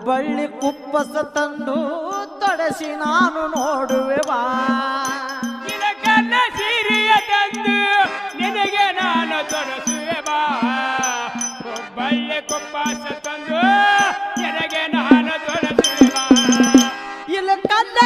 ಹುಬ್ಬಳ್ಳಿ ಕುಪ್ಪಸ ತಂದು ತೊಡಸಿ ನಾನು ನೋಡುವೆ ಬಾ ಇಲಕನ್ನ ಸೀರೆಯ ತಂದು ನಿನಗೆ ನಾನು ತೊಡಸುವೆ ಬಾ ಹುಬ್ಬಳ್ಳಿ ಕುಪ್ಪಸ ತಂದು ನಿನಗೆ ನಾನು ತೊಡಸುವೆ ಬಾ ಇಲಕನ್ನ